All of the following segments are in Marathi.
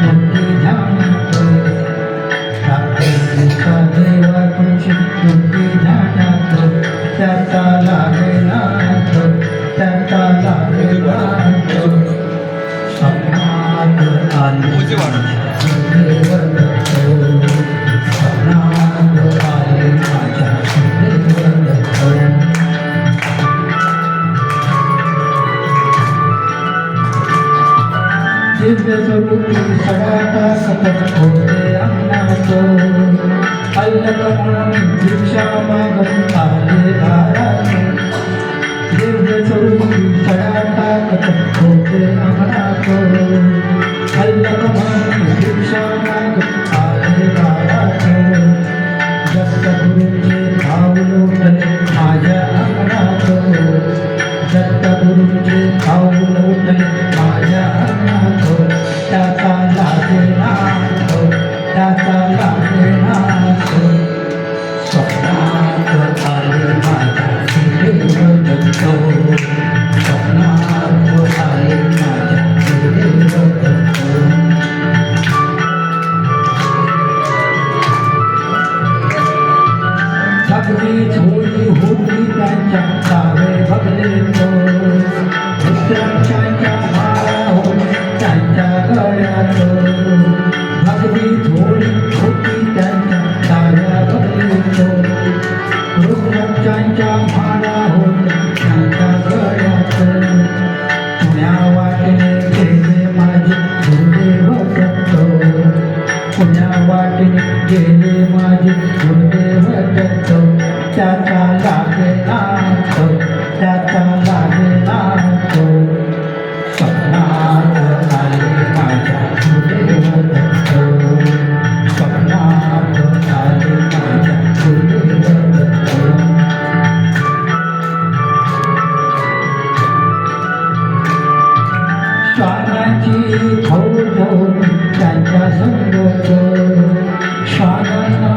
मूर्ती ध्यानात रात्रीचा देवा तुझी मूर्ती ध्यानात त्याचा लागेनाथ त्याचा लागेनाथ स्वप्नात आली दिव्य स्वरूपी सडाटा सतत होते अंगणात अल्लक म्हणून भिक्षा मागत आले दारात दिव्य स्वरूपी सडाटा सतत होते अंगणात अल्लक म्हणून भिक्षा मागत आले दारात दत्तगुरूंचे भाव लोटले माझ्या अंगणात दत्तगुरूंचे भाव लोटले माझ्या अंगणात त्याचा लागेनाथ त्याचा लागेनाथ स्वप्नात आले माझ्या देव दत्त स्वप्नात आले माझ्या देव दत्त भगवी झोळी होती त्यांच्या सारे बघले तो रुद्राक्षांच्या माळा होती त्यांच्या गळ्यात भगवी झोळी होती त्यांच्या साऱ्या बघले तो रुद्राक्षांच्या माळा होती त्यांच्या गळ्यात पुण्या वाटेने गेले माझे गुरुदेव दत्त पुण्या वाटेने गेले माझे गुरुदेव दत्त त्याचा लागेनाथ त्याचा लागेनाथ स्वप्नात आले माझ्या गुरुदेव दत्त स्वप्नात आले माझ्या गुरुदेव दत्त श्वानाची फौज होती त्यांच्या संगत श्वानांना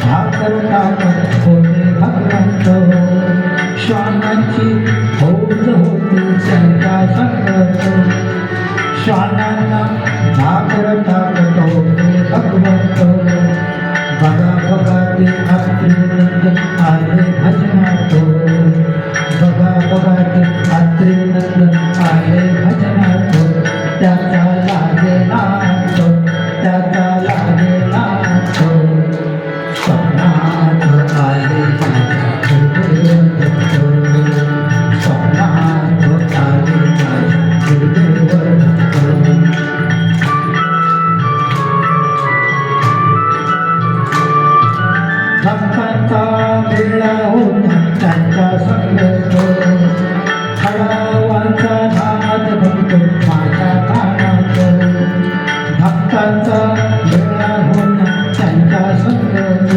भाकर टाकत होते भगवंत श्वानांची फौज होती त्यांच्या संगत श्वानांना भाकर टाकत होते भगवंत बघा बघा ते अत्रिनंद आले भजनात बघा बघा ते अत्रिनंद आले भजनात त्याचा लागेनाथ त्याचा लागेनाथ स्वप्नात आले माझ्या गुरुदेव दत्त स्वप्नात आले माझ्या गुरुदेव दत्त भक्तांचा मेळा होता त्यांच्या संगत हळावांचा नाद भक्त माझ्या कानात भक्तांचा मेळा होता त्यांच्या संगत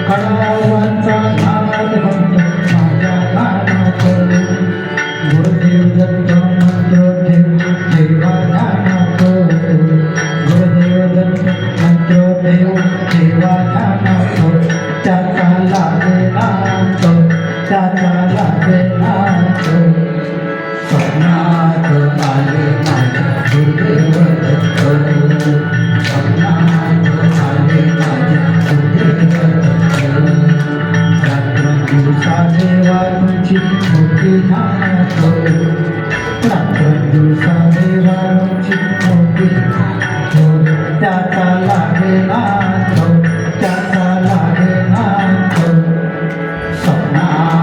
हळावांचा नाद भक्त माझ्या कानात गुरुदेव दत्त मंत्र देवा ध्यानात गुरुदेव दत्त मंत्र देवा ध्यानात त्याचा लागेनाथ त्याचा लागेनाथ स्वप्नात आले माझ्या गुरुदेव दत्त स्वप्नात आले माझ्या गुरुदेव दत्त रात्रंदिवसा देवा तुझी मूर्ती ध्यानात रात्रंदिवसा देवा तुझी मूर्ती त्याचा लागेनाथ त्याचा लागेनाथ स्वप्नात